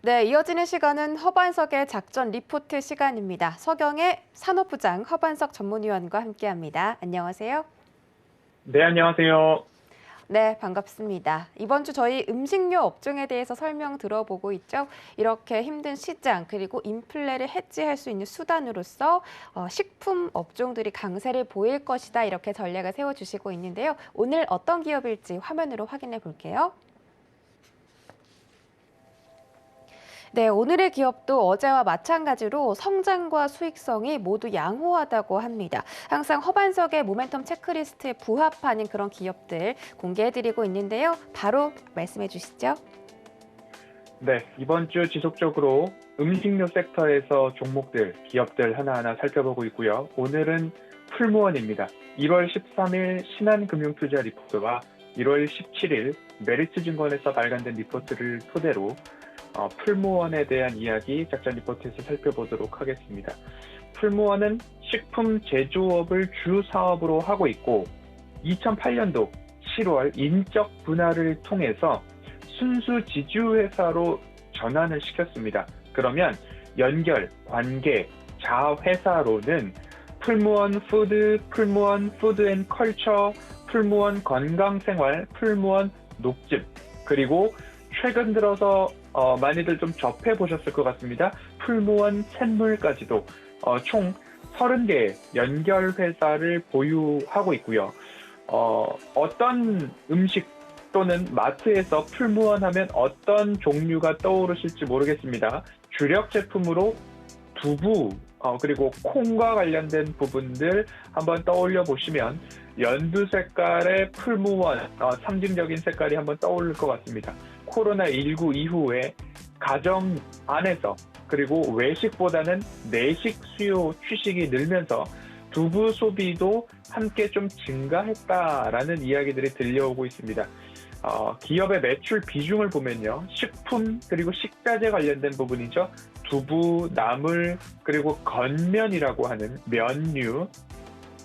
네, 이어지는 시간은 허반석의 작전 리포트 시간입니다. 서경의 산업부장 허반석 전문위원과 함께합니다. 안녕하세요. 네, 안녕하세요. 네, 반갑습니다. 이번 주 저희 음식료 업종에 대해서 설명 들어보고 있죠. 이렇게 힘든 시장 그리고 인플레를 해지할 수 있는 수단으로서 식품 업종들이 강세를 보일 것이다 이렇게 전략을 세워주시고 있는데요. 오늘 어떤 기업일지 화면으로 확인해 볼게요. 네, 오늘의 기업도 어제와 마찬가지로 성장과 수익성이 모두 양호하다고 합니다. 항상 허반석의 모멘텀 체크리스트에 부합하는 그런 기업들 공개해드리고 있는데요. 바로 말씀해 주시죠. 네, 이번 주 지속적으로 음식료 섹터에서 종목들, 기업들 하나하나 살펴보고 있고요. 오늘은 풀무원입니다. 1월 13일 신한금융투자 리포트와 1월 17일 메리츠증권에서 발간된 리포트를 토대로 풀무원에 대한 이야기 작전 리포트에서 살펴보도록 하겠습니다. 풀무원은 식품 제조업을 주 사업으로 하고 있고 2008년도 7월 인적 분할을 통해서 순수 지주회사로 전환을 시켰습니다. 그러면 연결, 관계, 자회사로는 풀무원 푸드, 풀무원 푸드 앤 컬처, 풀무원 건강생활, 풀무원 녹즙, 그리고 최근 들어서 많이들 좀 접해보셨을 것 같습니다. 풀무원 샘물까지도 총 30개의 연결회사를 보유하고 있고요. 어떤 음식 또는 마트에서 풀무원 하면 어떤 종류가 떠오르실지 모르겠습니다. 주력 제품으로 두부, 그리고 콩과 관련된 부분들 한번 떠올려 보시면 연두 색깔의 풀무원, 상징적인 색깔이 한번 떠오를 것 같습니다. 코로나19 이후에 가정 안에서 그리고 외식보다는 내식 수요 취식이 늘면서 두부 소비도 함께 좀 증가했다라는 이야기들이 들려오고 있습니다. 기업의 매출 비중을 보면요. 식품 그리고 식자재 관련된 부분이죠. 두부, 나물, 그리고 건면이라고 하는 면류,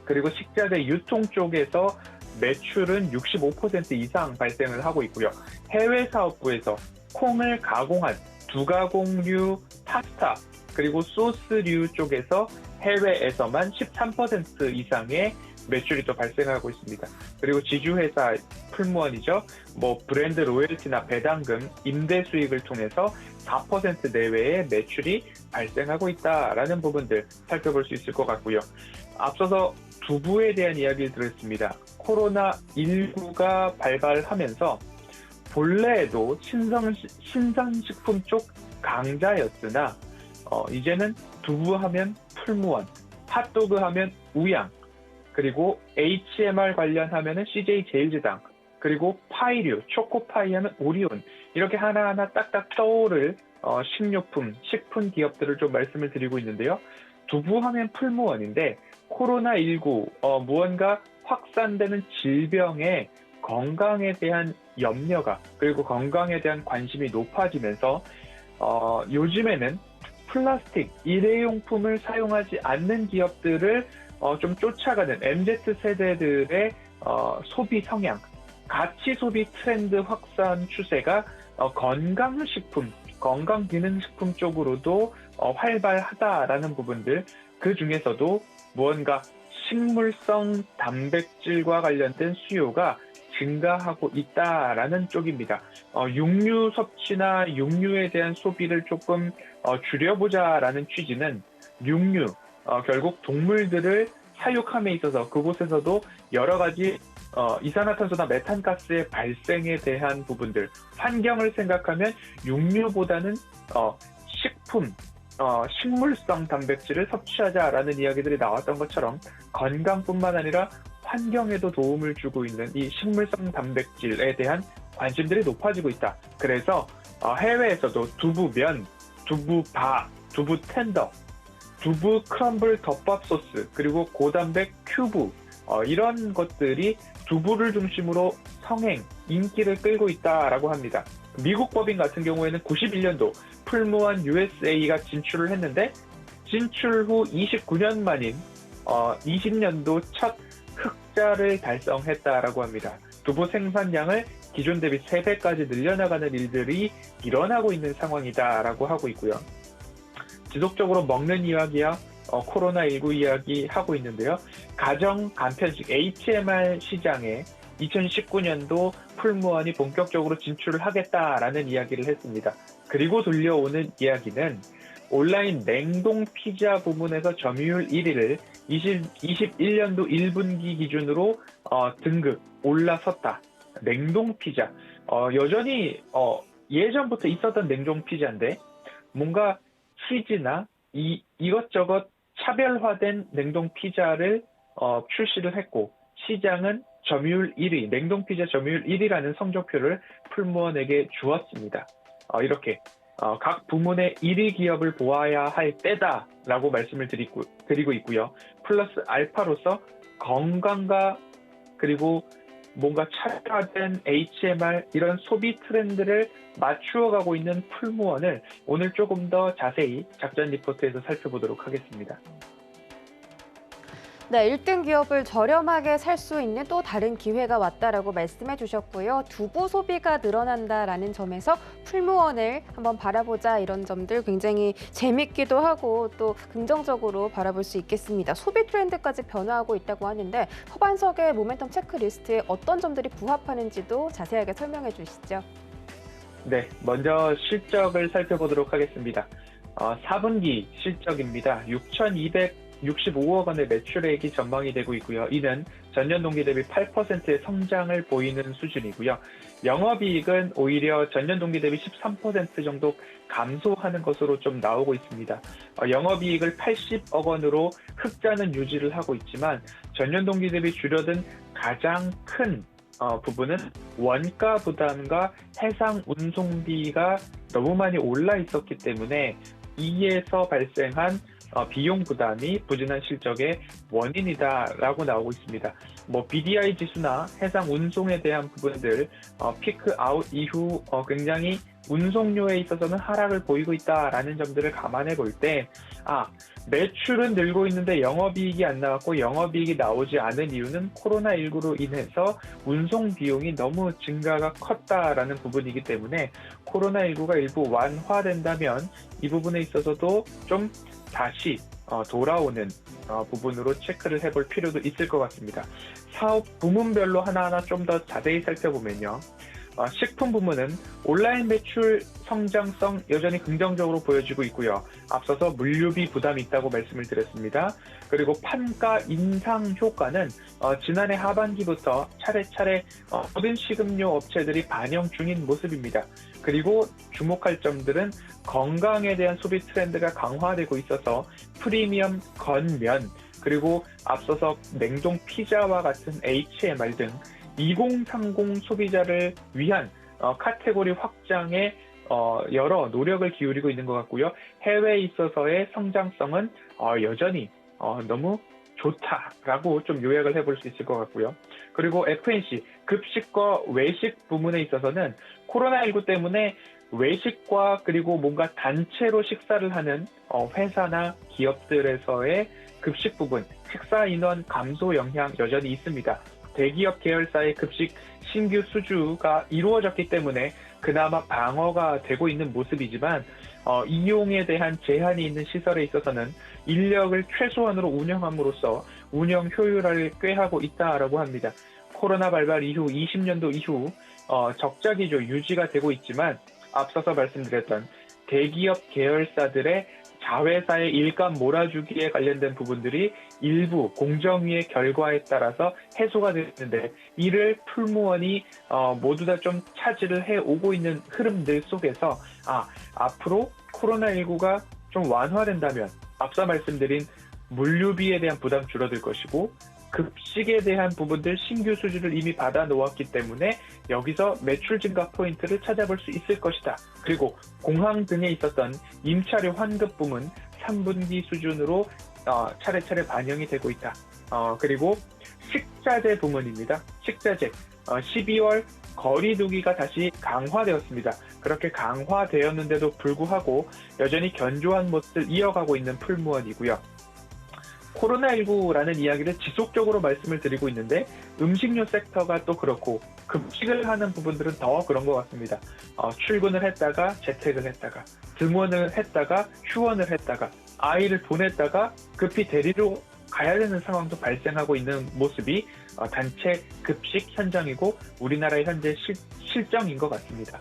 그리고 식자재 유통 쪽에서 매출은 65% 이상 발생을 하고 있고요. 해외 사업부에서 콩을 가공한 두가공류, 파스타, 그리고 소스류 쪽에서 해외에서만 13% 이상의 매출이 또 발생하고 있습니다. 그리고 지주회사 풀무원이죠. 브랜드 로열티나 배당금, 임대 수익을 통해서 4% 내외의 매출이 발생하고 있다라는 부분들 살펴볼 수 있을 것 같고요. 앞서서 두부에 대한 이야기를 드렸습니다. 코로나19가 발발하면서 본래에도 신선식품 쪽 강자였으나 이제는 두부하면 풀무원, 핫도그 하면 우양, 그리고 HMR 관련하면은 CJ 제일제당, 그리고 파이류, 초코파이 하면 오리온, 이렇게 하나하나 딱딱 떠오를 식료품, 식품 기업들을 좀 말씀을 드리고 있는데요. 두부하면 풀무원인데 코로나19 무언가 확산되는 질병의 건강에 대한 염려가 그리고 건강에 대한 관심이 높아지면서 요즘에는 플라스틱, 일회용품을 사용하지 않는 기업들을 좀 쫓아가는 MZ세대들의 소비 성향, 가치 소비 트렌드 확산 추세가 건강식품, 건강기능식품 쪽으로도 활발하다라는 부분들, 그 중에서도 무언가 식물성 단백질과 관련된 수요가 증가하고 있다라는 쪽입니다. 육류 섭취나 육류에 대한 소비를 조금 줄여보자라는 취지는 육류, 결국 동물들을 사육함에 있어서 그곳에서도 여러 가지 이산화탄소나 메탄가스의 발생에 대한 부분들, 환경을 생각하면 육류보다는 식품, 식물성 단백질을 섭취하자라는 이야기들이 나왔던 것처럼 건강뿐만 아니라 환경에도 도움을 주고 있는 이 식물성 단백질에 대한 관심들이 높아지고 있다. 그래서 해외에서도 두부면, 두부바, 두부 텐더, 두부 크럼블 덮밥 소스, 그리고 고단백 큐브, 이런 것들이 두부를 중심으로 성행, 인기를 끌고 있다라고 합니다. 미국 법인 같은 경우에는 91년도 풀무원 USA가 진출을 했는데 진출 후 29년 만인 20년도 첫 흑자를 달성했다라고 합니다. 두부 생산량을 기존 대비 3배까지 늘려나가는 일들이 일어나고 있는 상황이다라고 하고 있고요. 지속적으로 먹는 이야기야 코로나19 이야기 하고 있는데요. 가정 간편식 HMR 시장에 2019년도 풀무원이 본격적으로 진출을 하겠다라는 이야기를 했습니다. 그리고 들려오는 이야기는 온라인 냉동 피자 부문에서 점유율 1위를 2021년도 1분기 기준으로 등급 올라섰다. 냉동 피자. 여전히 예전부터 있었던 냉동 피자인데 뭔가 치즈나 이것저것 차별화된 냉동 피자를 출시를 했고 시장은 점유율 1위, 냉동 피자 점유율 1위라는 성적표를 풀무원에게 주었습니다. 이렇게 각 부문의 1위 기업을 보아야 할 때다라고 말씀을 드리고 있고요. 플러스 알파로서 건강과 그리고 뭔가 차별화된 HMR 이런 소비 트렌드를 맞추어 가고 있는 풀무원을 오늘 조금 더 자세히 작전 리포트에서 살펴보도록 하겠습니다. 네, 1등 기업을 저렴하게 살 수 있는 또 다른 기회가 왔다라고 말씀해 주셨고요. 두부 소비가 늘어난다라는 점에서 풀무원을 한번 바라보자 이런 점들 굉장히 재밌기도 하고 또 긍정적으로 바라볼 수 있겠습니다. 소비 트렌드까지 변화하고 있다고 하는데 허반석의 모멘텀 체크리스트에 어떤 점들이 부합하는지도 자세하게 설명해 주시죠. 네, 먼저 실적을 살펴보도록 하겠습니다. 4분기 실적입니다. 6,265억 원의 매출액이 전망이 되고 있고요. 이는 전년 동기 대비 8%의 성장을 보이는 수준이고요. 영업이익은 오히려 전년 동기 대비 13% 정도 감소하는 것으로 좀 나오고 있습니다. 영업이익을 80억 원으로 흑자는 유지를 하고 있지만 전년 동기 대비 줄어든 가장 큰 부분은 원가 부담과 해상 운송비가 너무 많이 올라 있었기 때문에 이에서 발생한 비용 부담이 부진한 실적의 원인이다라고 나오고 있습니다. BDI 지수나 해상 운송에 대한 부분들 피크 아웃 이후 굉장히 운송료에 있어서는 하락을 보이고 있다라는 점들을 감안해 볼 때 매출은 늘고 있는데 영업이익이 안 나왔고 영업이익이 나오지 않은 이유는 코로나19로 인해서 운송 비용이 너무 증가가 컸다라는 부분이기 때문에 코로나19가 일부 완화된다면 이 부분에 있어서도 좀 다시 돌아오는 부분으로 체크를 해볼 필요도 있을 것 같습니다. 사업 부문별로 하나하나 좀 더 자세히 살펴보면요. 식품 부문은 온라인 매출 성장성 여전히 긍정적으로 보여지고 있고요. 앞서서 물류비 부담이 있다고 말씀을 드렸습니다. 그리고 판가 인상 효과는 지난해 하반기부터 차례차례 모든 식음료 업체들이 반영 중인 모습입니다. 그리고 주목할 점들은 건강에 대한 소비 트렌드가 강화되고 있어서 프리미엄 건면 그리고 앞서서 냉동 피자와 같은 HMR 등 2030 소비자를 위한 카테고리 확장에 여러 노력을 기울이고 있는 것 같고요. 해외에 있어서의 성장성은 여전히 너무 좋다라고 좀 요약을 해볼 수 있을 것 같고요. 그리고 F&C, 급식과 외식 부문에 있어서는 코로나19 때문에 외식과 그리고 뭔가 단체로 식사를 하는 회사나 기업들에서의 급식 부분, 식사 인원 감소 영향 여전히 있습니다. 대기업 계열사의 급식 신규 수주가 이루어졌기 때문에 그나마 방어가 되고 있는 모습이지만 이용에 대한 제한이 있는 시설에 있어서는 인력을 최소한으로 운영함으로써 운영 효율화를 꾀하고 있다라고 합니다. 코로나 발발 이후 20년도 이후 적자 기조 유지가 되고 있지만 앞서서 말씀드렸던 대기업 계열사들의 자회사의 일감 몰아주기에 관련된 부분들이 일부 공정위의 결과에 따라서 해소가 됐는데 이를 풀무원이 모두 다 좀 차지를 해오고 있는 흐름들 속에서 앞으로 코로나19가 좀 완화된다면 앞서 말씀드린 물류비에 대한 부담 줄어들 것이고 급식에 대한 부분들 신규 수주를 이미 받아 놓았기 때문에 여기서 매출 증가 포인트를 찾아볼 수 있을 것이다. 그리고 공항 등에 있었던 임차료 환급 부문 3분기 수준으로 차례차례 반영이 되고 있다. 그리고 식자재 부문입니다. 식자재 12월 거리두기가 다시 강화되었습니다. 그렇게 강화되었는데도 불구하고 여전히 견조한 모습을 이어가고 있는 풀무원이고요. 코로나19라는 이야기를 지속적으로 말씀을 드리고 있는데 음식료 섹터가 또 그렇고 급식을 하는 부분들은 더 그런 것 같습니다. 출근을 했다가 재택을 했다가 등원을 했다가 휴원을 했다가 아이를 보냈다가 급히 데리러 가야 되는 상황도 발생하고 있는 모습이 단체 급식 현장이고 우리나라의 현재 실정인 것 같습니다.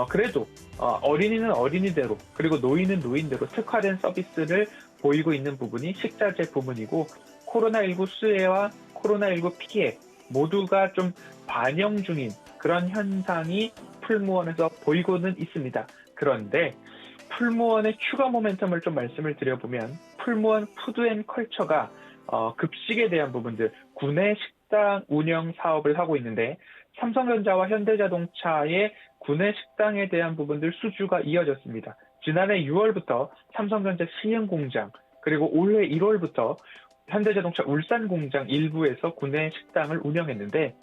그래도 어린이는 어린이대로 그리고 노인은 노인대로 특화된 서비스를 보이고 있는 부분이 식자재 부문이고 코로나19 수혜와 코로나19 피해 모두가 좀 반영 중인 그런 현상이 풀무원에서 보이고는 있습니다. 그런데 풀무원의 추가 모멘텀을 좀 말씀을 드려보면 풀무원 푸드앤컬처가 급식에 대한 부분들 구내 식당 운영 사업을 하고 있는데 삼성전자와 현대자동차의 구내 식당에 대한 부분들 수주가 이어졌습니다. 지난해 6월부터 삼성전자 시흥 공장 그리고 올해 1월부터 현대자동차 울산 공장 일부에서 구내 식당을 운영했는데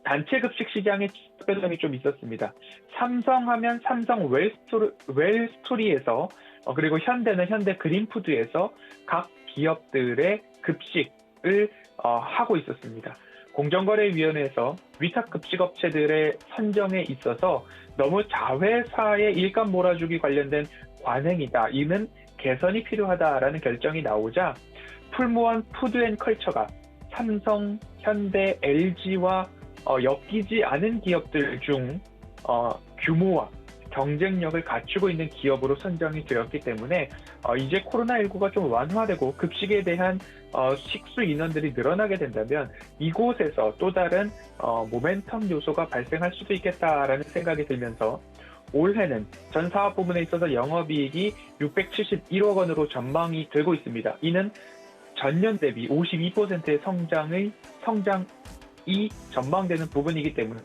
단체 급식 시장에 변동이 좀 있었습니다. 삼성하면 삼성 웰스토리에서 그리고 현대는 현대 그린푸드에서 각 기업들의 급식을 하고 있었습니다. 공정거래위원회에서 위탁급식업체들의 선정에 있어서 너무 자회사의 일감 몰아주기 관련된 관행이다. 이는 개선이 필요하다라는 결정이 나오자 풀무원 푸드앤컬처가 삼성, 현대, LG와 엮이지 않은 기업들 중 규모와 경쟁력을 갖추고 있는 기업으로 선정이 되었기 때문에 이제 코로나19가 좀 완화되고 급식에 대한 식수 인원들이 늘어나게 된다면 이곳에서 또 다른 모멘텀 요소가 발생할 수도 있겠다라는 생각이 들면서 올해는 전 사업 부문에 있어서 영업이익이 671억 원으로 전망이 되고 있습니다. 이는 전년 대비 52%의 성장이 전망되는 부분이기 때문에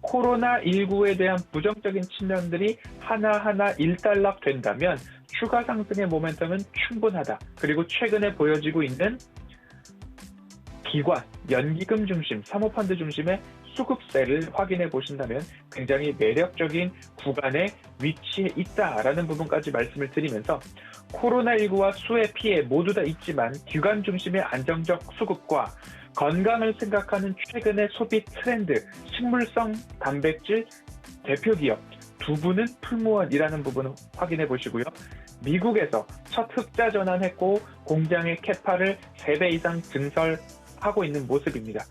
코로나19에 대한 부정적인 측면들이 하나하나 일단락된다면 추가 상승의 모멘텀은 충분하다. 그리고 최근에 보여지고 있는 기관, 연기금 중심, 사모펀드 중심의 수급세를 확인해 보신다면 굉장히 매력적인 구간에 위치해 있다라는 부분까지 말씀을 드리면서 코로나19와 수해 피해 모두 다 있지만 기관 중심의 안정적 수급과 건강을 생각하는 최근의 소비 트렌드, 식물성 단백질 대표 기업 두 분은 풀무원이라는 부분을 확인해 보시고요. 미국에서 첫 흑자 전환했고 공장의 캐파를 3배 이상 증설하고 있는 모습입니다.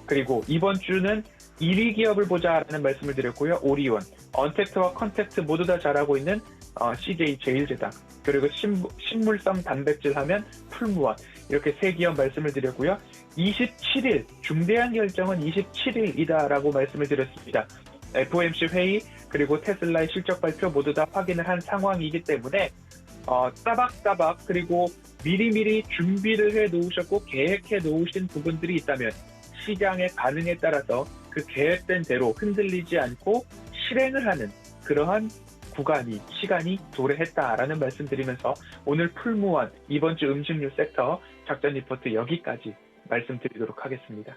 그리고 이번 주는 1위 기업을 보자라는 말씀을 드렸고요. 오리온, 언택트와 컨택트 모두 다 잘하고 있는 CJ 제일제당, 그리고 식물성 단백질 하면 풀무원, 이렇게 3기업 말씀을 드렸고요. 27일, 중대한 결정은 27일이다라고 말씀을 드렸습니다. FOMC 회의 그리고 테슬라의 실적 발표 모두 다 확인을 한 상황이기 때문에 따박따박 그리고 미리미리 준비를 해 놓으셨고 계획해 놓으신 부분들이 있다면 시장의 반응에 따라서 그 계획된 대로 흔들리지 않고 실행을 하는 그러한 시간이 도래했다라는 말씀드리면서 오늘 풀무원 이번 주 음식료 섹터 작전 리포트 여기까지 말씀드리도록 하겠습니다.